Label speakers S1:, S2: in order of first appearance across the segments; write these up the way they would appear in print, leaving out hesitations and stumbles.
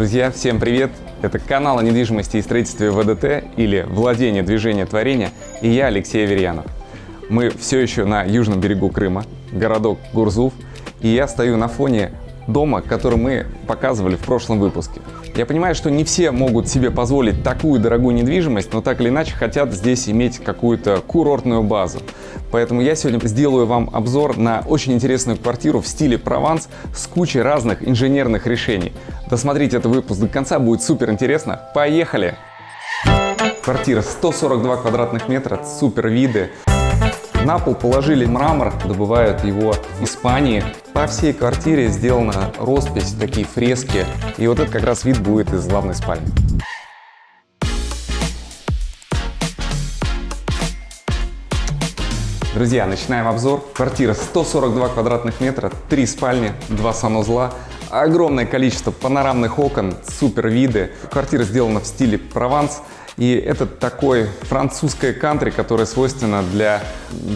S1: Друзья, всем привет! Это канал о недвижимости и строительстве ВДТ или Владение, движение, творение, и я, Алексей Аверьянов. Мы все еще на южном берегу Крыма, городок Гурзуф, и я стою на фоне дома, который мы показывали в прошлом выпуске. Я понимаю, что не все могут себе позволить такую дорогую недвижимость, но так или иначе хотят здесь иметь какую-то курортную базу. Поэтому я сегодня сделаю вам обзор на очень интересную квартиру в стиле Прованс с кучей разных инженерных решений. Досмотрите этот выпуск до конца, будет супер интересно. Поехали! Квартира 142 квадратных метра, супер виды. На пол положили мрамор, добывают его в Испании. По всей квартире сделана роспись, такие фрески. И вот это как раз вид будет из главной спальни. Друзья, начинаем обзор. Квартира 142 квадратных метра, 3 спальни, 2 санузла. Огромное количество панорамных окон, супер виды. Квартира сделана в стиле Прованс. И это такой французское кантри, которое свойственно для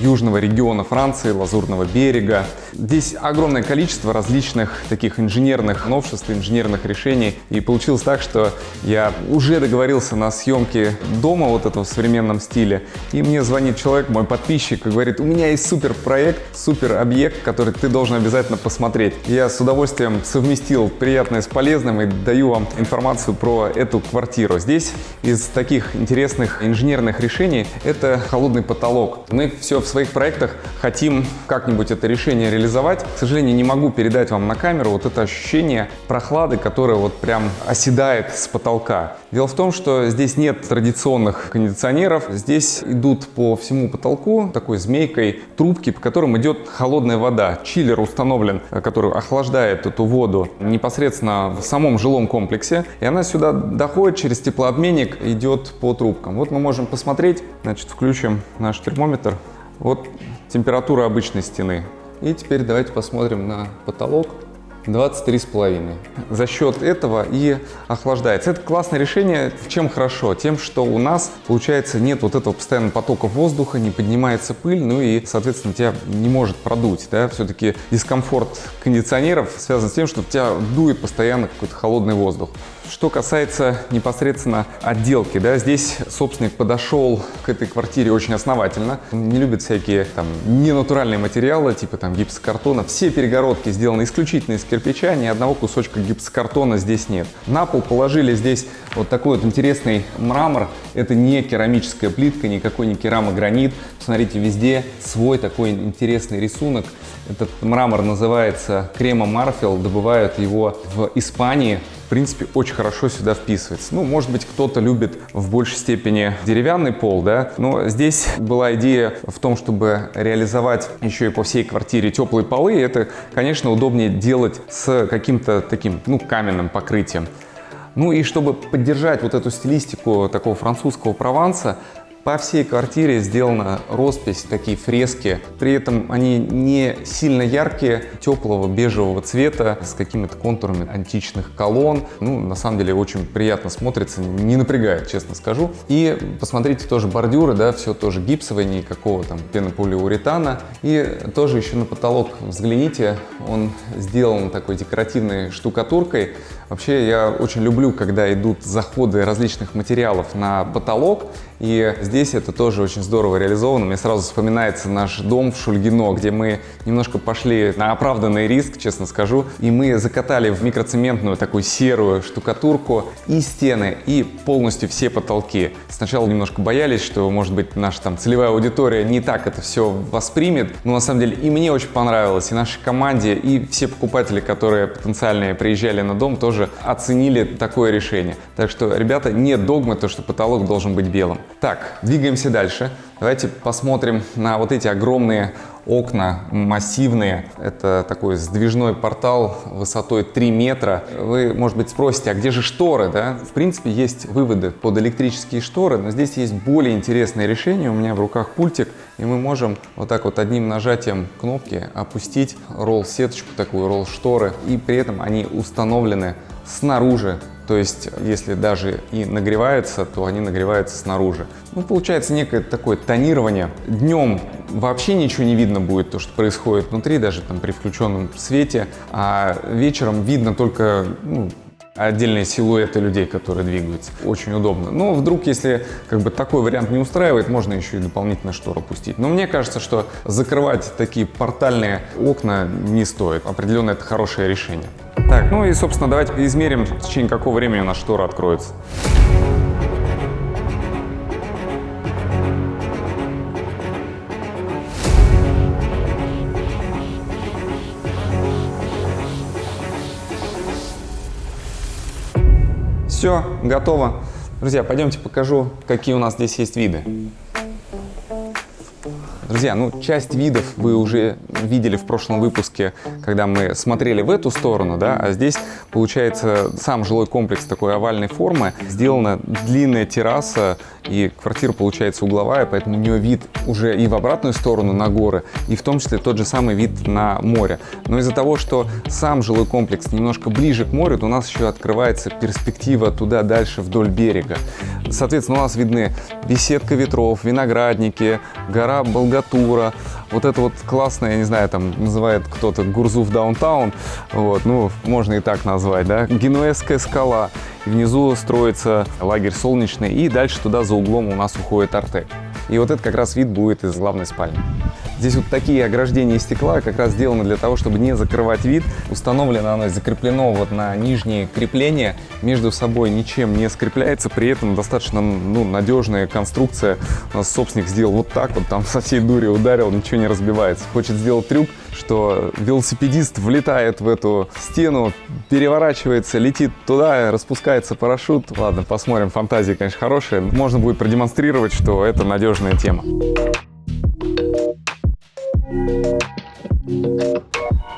S1: южного региона Франции, Лазурного берега. Здесь огромное количество различных таких инженерных новшеств, инженерных решений. И получилось так, что я уже договорился на съемке дома вот этого в современном стиле. И мне звонит человек, мой подписчик, и говорит: у меня есть супер проект, супер объект, который ты должен обязательно посмотреть. Я с удовольствием совместил приятное с полезным и даю вам информацию про эту квартиру. Здесь из таких интересных инженерных решений это холодный потолок. Мы все в своих проектах хотим как-нибудь это решение реализовать. К сожалению, не могу передать вам на камеру вот это ощущение прохлады, которое вот прям оседает с потолка. Дело в том, что здесь нет традиционных кондиционеров. Здесь идут по всему потолку такой змейкой трубки, по которым идет холодная вода. Чиллер установлен, который охлаждает эту воду непосредственно в самом жилом комплексе. И она сюда доходит через теплообменник, идет по трубкам. Вот мы можем посмотреть, значит, включим наш термометр. Вот температура обычной стены. И теперь давайте посмотрим на потолок. 23,5. За счет этого и охлаждается. Это классное решение. Чем хорошо? Тем, что у нас, получается, нет вот этого постоянного потока воздуха, не поднимается пыль, ну и, соответственно, тебя не может продуть. Да? Все-таки дискомфорт кондиционеров связан с тем, что тебя дует постоянно какой-то холодный воздух. Что касается непосредственно отделки, да, здесь собственник подошел к этой квартире очень основательно. Он не любит всякие там ненатуральные материалы, типа там гипсокартона. Все перегородки сделаны исключительно из кирпича, ни одного кусочка гипсокартона здесь нет. На пол положили здесь вот такой вот интересный мрамор. Это не керамическая плитка, никакой не керамогранит. Посмотрите, везде свой такой интересный рисунок. Этот мрамор называется крема-марфил, добывают его в Испании. В принципе, очень хорошо сюда вписывается. Ну, может быть, кто-то любит в большей степени деревянный пол, да, но здесь была идея в том, чтобы реализовать еще и по всей квартире теплые полы. И это, конечно, удобнее делать с каким-то таким, ну, каменным покрытием. Ну и чтобы поддержать вот эту стилистику такого французского Прованса, по всей квартире сделана роспись, такие фрески. При этом они не сильно яркие, теплого бежевого цвета, с какими-то контурами античных колонн. Ну, на самом деле, очень приятно смотрится, не напрягает, честно скажу. И посмотрите, тоже бордюры, да, все тоже гипсовое, никакого там пенополиуретана. И тоже еще на потолок взгляните, он сделан такой декоративной штукатуркой. Вообще, я очень люблю, когда идут заходы различных материалов на потолок. И здесь это тоже очень здорово реализовано. Мне сразу вспоминается наш дом в Шульгино, где мы немножко пошли на оправданный риск, честно скажу. И мы закатали в микроцементную такую серую штукатурку и стены, и полностью все потолки. Сначала немножко боялись, что, может быть, наша там целевая аудитория не так это все воспримет. Но на самом деле и мне очень понравилось, и нашей команде, и все покупатели, которые потенциальные приезжали на дом, тоже оценили такое решение. Так что, ребята, нет догмы, то, что потолок должен быть белым. Так, двигаемся дальше. Давайте посмотрим на вот эти огромные окна, массивные. Это такой сдвижной портал высотой 3 метра. Вы, может быть, спросите, а где же шторы, да? В принципе, есть выводы под электрические шторы, но здесь есть более интересное решение. У меня в руках пультик, и мы можем вот так вот одним нажатием кнопки опустить ролл-сеточку, такую ролл-шторы, и при этом они установлены снаружи. То есть, если даже и нагреваются, то они нагреваются снаружи. Ну, получается некое такое тонирование. Днем вообще ничего не видно будет, то, что происходит внутри, даже там при включенном свете. А вечером видно только отдельные силуэты людей, которые двигаются. Очень удобно. Но вдруг, если как бы такой вариант не устраивает, можно еще и дополнительно штору опустить. Но мне кажется, что закрывать такие портальные окна не стоит. Определенно это хорошее решение. Так, ну и, собственно, давайте измерим, в течение какого времени у нас штора откроется. Все, готово. Друзья, пойдемте покажу, какие у нас здесь есть виды. Друзья, ну часть видов вы уже видели в прошлом выпуске, когда мы смотрели в эту сторону, да, а здесь получается сам жилой комплекс такой овальной формы, сделана длинная терраса, и квартира получается угловая, поэтому у нее вид уже и в обратную сторону на горы, и в том числе тот же самый вид на море. Но из-за того, что сам жилой комплекс немножко ближе к морю, то у нас еще открывается перспектива туда дальше вдоль берега. Соответственно, у нас видны беседка ветров, виноградники, гора Болгатура, вот это вот классное, я не знаю, там называет кто-то Гурзуф Даунтаун, вот, ну, можно и так назвать, да, Генуэзская скала, и внизу строится лагерь Солнечный, и дальше туда за углом у нас уходит Артек. И вот это как раз вид будет из главной спальни. Здесь вот такие ограждения из стекла как раз сделаны для того, чтобы не закрывать вид. Установлено оно, закреплено вот на нижние крепления, между собой ничем не скрепляется, при этом достаточно надежная конструкция. У нас собственник сделал вот так вот, там со всей дури ударил, ничего не разбивается. Хочет сделать трюк, что велосипедист влетает в эту стену, переворачивается, летит туда, распускается парашют. Ладно, посмотрим, фантазии, конечно, хорошие. Можно будет продемонстрировать, что это надежная тема.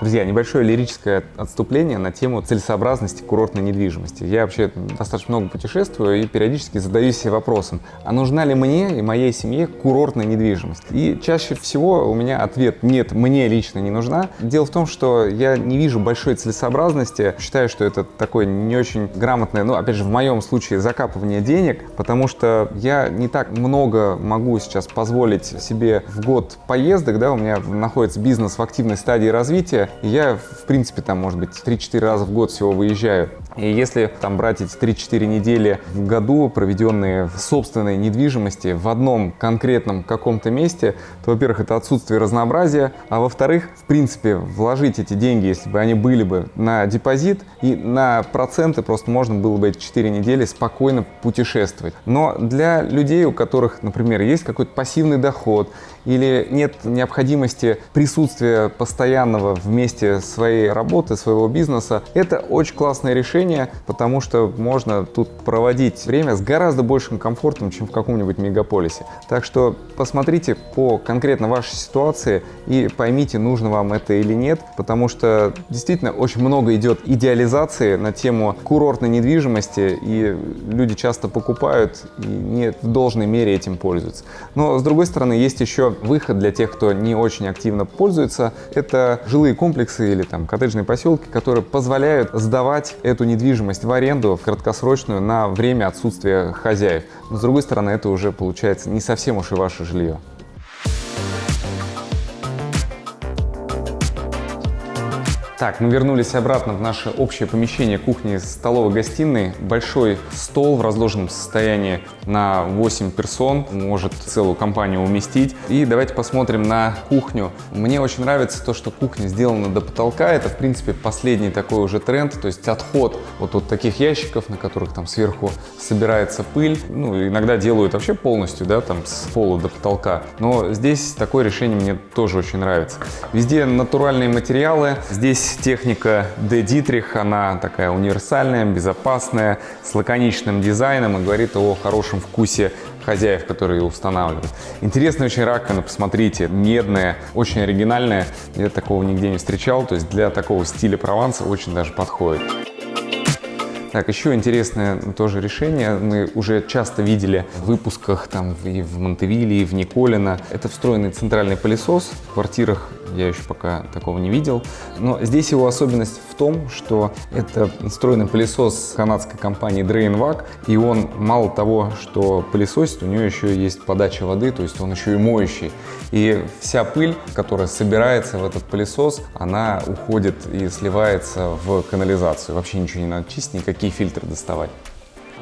S1: Друзья, небольшое лирическое отступление на тему целесообразности курортной недвижимости. Я вообще достаточно много путешествую и периодически задаюсь себе вопросом, а нужна ли мне и моей семье курортная недвижимость? И чаще всего у меня ответ нет, мне лично не нужна. Дело в том, что я не вижу большой целесообразности, считаю, что это такое не очень грамотное, опять же, в моем случае закапывание денег, потому что я не так много могу сейчас позволить себе в год поездок, да, у меня находится бизнес в активной стадии развития, и я, в принципе, там, может быть, 3-4 раза в год всего выезжаю. И если там брать эти 3-4 недели в году, проведенные в собственной недвижимости в одном конкретном каком-то месте, то, во-первых, это отсутствие разнообразия, а во-вторых, в принципе, вложить эти деньги, если бы они были бы на депозит, и на проценты просто можно было бы эти 4 недели спокойно путешествовать. Но для людей, у которых, например, есть какой-то пассивный доход, или нет необходимости присутствия постоянного в месте своей работы, своего бизнеса, это очень классное решение, потому что можно тут проводить время с гораздо большим комфортом, чем в каком-нибудь мегаполисе. Так что посмотрите по конкретно вашей ситуации и поймите, нужно вам это или нет, потому что действительно очень много идет идеализации на тему курортной недвижимости, и люди часто покупают и не в должной мере этим пользуются. Но с другой стороны, есть еще выход для тех, кто не очень активно пользуется. Это жилые комплексы или там коттеджные поселки, которые позволяют сдавать эту недвижимость в аренду, в краткосрочную, на время отсутствия хозяев. Но с другой стороны, это уже получается не совсем уж и ваше жилье. Так, мы вернулись обратно в наше общее помещение кухни, столовой, гостиной. Большой стол в разложенном состоянии на 8 персон, может целую компанию уместить. И давайте посмотрим на кухню. Мне очень нравится то, что кухня сделана до потолка. Это, в принципе, последний такой уже тренд, то есть отход вот от таких ящиков, на которых там сверху собирается пыль. Иногда делают вообще полностью, да, там с пола до потолка. Но здесь такое решение мне тоже очень нравится. Везде натуральные материалы. Здесь техника D. Dietrich, она такая универсальная, безопасная, с лаконичным дизайном и говорит о хорошем вкусе хозяев, которые ее устанавливают. Интересная очень раковина, посмотрите, медная, очень оригинальная. Я такого нигде не встречал, то есть для такого стиля Прованса очень даже подходит. Так, еще интересное тоже решение, мы уже часто видели в выпусках там и в Монтевилле, и в Николино. Это встроенный центральный пылесос. В квартирах я еще пока такого не видел. Но здесь его особенность в том, что это встроенный пылесос канадской компании DrainVac, и он мало того, что пылесосит, у него еще есть подача воды, то есть он еще и моющий. И вся пыль, которая собирается в этот пылесос, она уходит и сливается в канализацию. Вообще ничего не надо чистить, никакие фильтры доставать.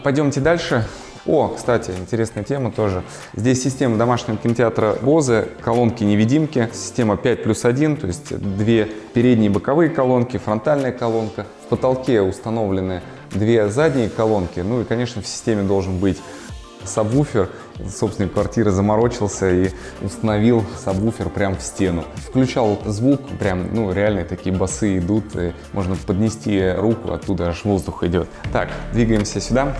S1: Пойдемте дальше. О, кстати, интересная тема тоже. Здесь система домашнего кинотеатра Bose, колонки-невидимки, система 5+1, то есть 2 передние боковые колонки, фронтальная колонка. В потолке установлены 2 задние колонки, ну и, конечно, в системе должен быть сабвуфер. Собственник квартиры заморочился и установил сабвуфер прямо в стену. Включал звук, прям, ну, реально такие басы идут, и можно поднести руку, оттуда аж воздух идет. Так, двигаемся сюда.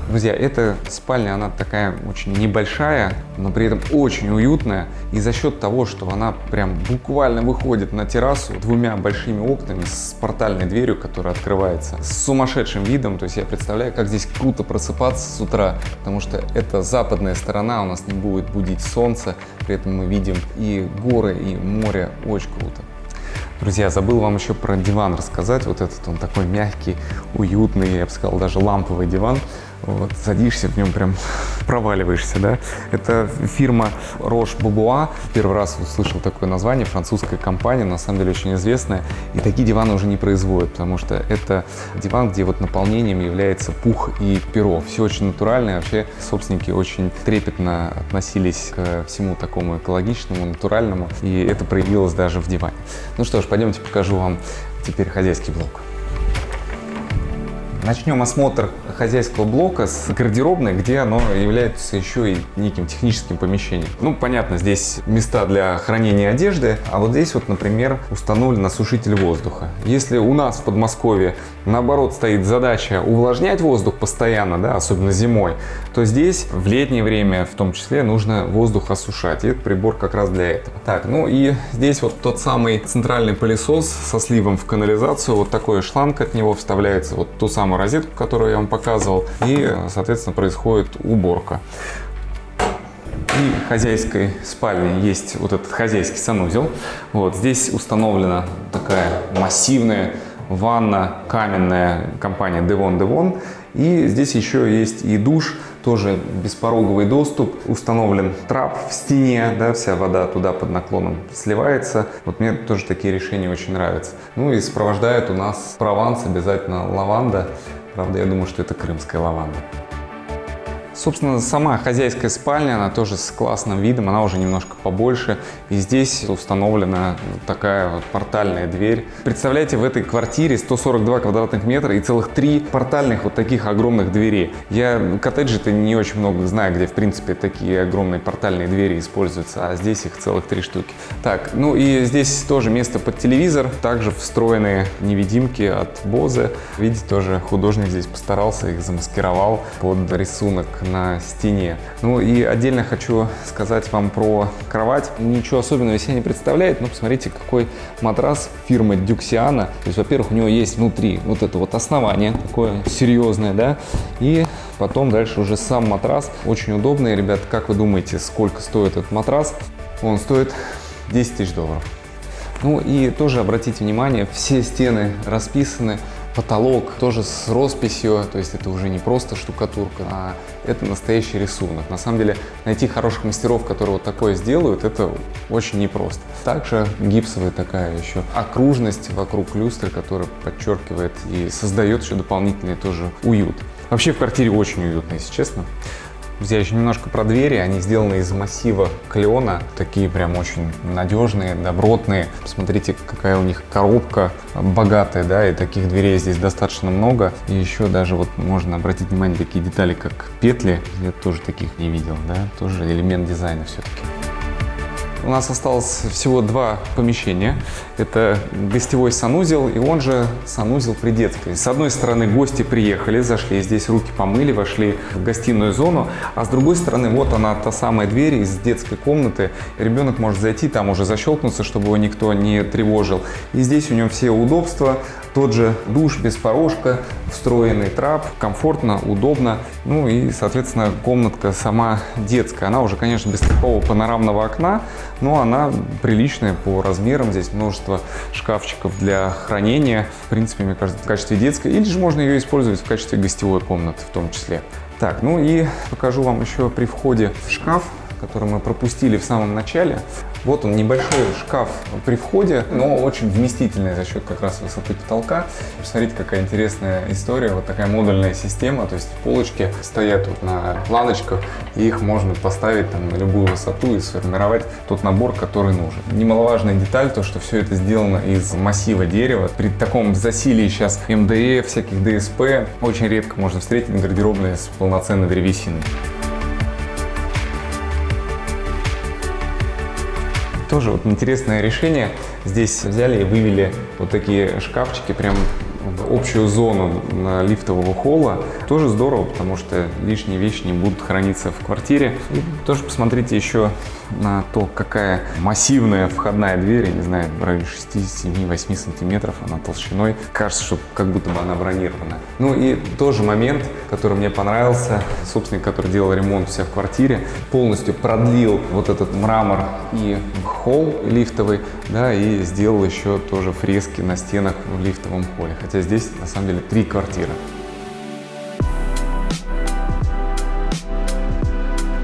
S1: Друзья, эта спальня, она такая очень небольшая, но при этом очень уютная. И за счет того, что она прям буквально выходит на террасу 2 большими окнами с портальной дверью, которая открывается, с сумасшедшим видом. То есть я представляю, как здесь круто просыпаться с утра, потому что это западная сторона, у нас не будет будить солнце. При этом мы видим и горы, и море. Очень круто. Друзья, забыл вам еще про диван рассказать. Вот этот он такой мягкий, уютный, я бы сказал, даже ламповый диван. Вот, садишься в нем, прям проваливаешься, да. Это фирма Roche Bobois. Первый раз услышал такое название, французская компания, на самом деле очень известная. И такие диваны уже не производят, потому что это диван, где вот наполнением является пух и перо. Все очень натуральное. Вообще собственники очень трепетно относились к всему такому экологичному, натуральному. И это проявилось даже в диване. Ну что ж, пойдемте покажу вам теперь хозяйский блок. Начнем осмотр хозяйского блока с гардеробной, где оно является еще и неким техническим помещением. Ну, понятно, здесь места для хранения одежды, а вот здесь вот, например, установлен осушитель воздуха. Если у нас в Подмосковье, наоборот, стоит задача увлажнять воздух постоянно, да, особенно зимой, то здесь в летнее время в том числе нужно воздух осушать. И этот прибор как раз для этого. Так, ну и здесь вот тот самый центральный пылесос со сливом в канализацию. Вот такой шланг от него вставляется, вот ту самую розетку, которую я вам показывал, и, соответственно, происходит уборка. И в хозяйской спальне есть вот этот хозяйский санузел. Вот здесь установлена такая массивная ванна каменная компания Devon. И здесь еще есть и душ, тоже беспороговый доступ. Установлен трап в стене, да, вся вода туда под наклоном сливается. Вот мне тоже такие решения очень нравятся. Ну и сопровождает у нас Прованс, обязательно лаванда. Правда, я думаю, что это крымская лаванда. Собственно, сама хозяйская спальня, она тоже с классным видом, она уже немножко побольше. И здесь установлена такая вот портальная дверь. Представляете, в этой квартире 142 квадратных метра и целых 3 портальных вот таких огромных дверей. Я коттеджи-то не очень много знаю, где, в принципе, такие огромные портальные двери используются, а здесь их целых 3 штуки. Так, ну и здесь тоже место под телевизор, также встроенные невидимки от Bose. Видите, тоже художник здесь постарался, их замаскировал под рисунок на стене. Ну и отдельно хочу сказать вам про кровать. Ничего особенного себе не представляет, но посмотрите, какой матрас фирмы Duxiana. То есть, во-первых, у него есть внутри вот это вот основание такое серьезное, да, и потом дальше уже сам матрас. Очень удобный, ребят. Как вы думаете, сколько стоит этот матрас? Он стоит 10 тысяч долларов. Ну и тоже обратите внимание, все стены расписаны. Потолок тоже с росписью, то есть это уже не просто штукатурка, а это настоящий рисунок. На самом деле найти хороших мастеров, которые вот такое сделают, это очень непросто. Также гипсовая такая еще окружность вокруг люстры, которая подчеркивает и создает еще дополнительный тоже уют. Вообще в квартире очень уютно, если честно. Друзья, еще немножко про двери. Они сделаны из массива клена. Такие прям очень надежные, добротные. Посмотрите, какая у них коробка богатая, да, и таких дверей здесь достаточно много. И еще даже вот можно обратить внимание на такие детали, как петли. Я тоже таких не видел, да, тоже элемент дизайна все-таки. У нас осталось всего 2 помещения. Это гостевой санузел и он же санузел при детской. С одной стороны гости приехали, зашли, здесь руки помыли, вошли в гостиную зону. А с другой стороны вот она, та самая дверь из детской комнаты. Ребенок может зайти, там уже защелкнуться, чтобы его никто не тревожил. И здесь у него все удобства. Тот же душ без порожка, встроенный трап, комфортно, удобно. Ну и, соответственно, комнатка сама детская. Она уже, конечно, без такого панорамного окна, но она приличная по размерам. Здесь множество шкафчиков для хранения. В принципе, мне кажется, в качестве детской. Или же можно ее использовать в качестве гостевой комнаты в том числе. Так, ну и покажу вам еще при входе шкаф, который мы пропустили в самом начале. Вот он, небольшой шкаф при входе, но очень вместительный за счет как раз высоты потолка. Посмотрите, какая интересная история, вот такая модульная система, то есть полочки стоят тут на планочках, и их можно поставить там на любую высоту и сформировать тот набор, который нужен. Немаловажная деталь, то что все это сделано из массива дерева. При таком засилии сейчас МДФ, всяких ДСП, очень редко можно встретить гардеробные с полноценной древесиной. Тоже вот интересное решение. Здесь взяли и вывели вот такие шкафчики прям в общую зону лифтового холла. Тоже здорово, потому что лишние вещи не будут храниться в квартире. И тоже посмотрите еще на то, какая массивная входная дверь, я не знаю, в районе 6-8 сантиметров она толщиной. Кажется, что как будто бы она бронирована. Ну и тоже момент, который мне понравился. Собственник, который делал ремонт у себя в квартире, полностью продлил вот этот мрамор и холл лифтовый, да, и сделал еще тоже фрески на стенах в лифтовом холле. Хотя здесь на самом деле 3 квартиры.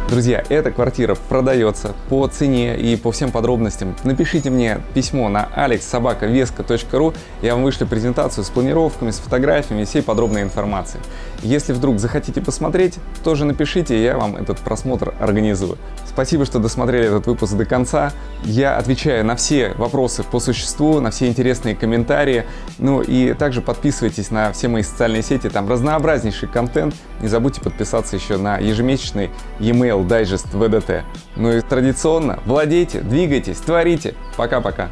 S1: Друзья, эта квартира продается по цене и по всем подробностям. Напишите мне письмо на alex@vesco.ru, я вам вышлю презентацию с планировками, с фотографиями и всей подробной информацией. Если вдруг захотите посмотреть, тоже напишите, я вам этот просмотр организую. Спасибо, что досмотрели этот выпуск до конца. Я отвечаю на все вопросы по существу, на все интересные комментарии. Ну и также подписывайтесь на все мои социальные сети, там разнообразнейший контент. Не забудьте подписаться еще на ежемесячный e-mail дайджест ВДТ. Ну и традиционно владейте, двигайтесь, творите. Пока-пока.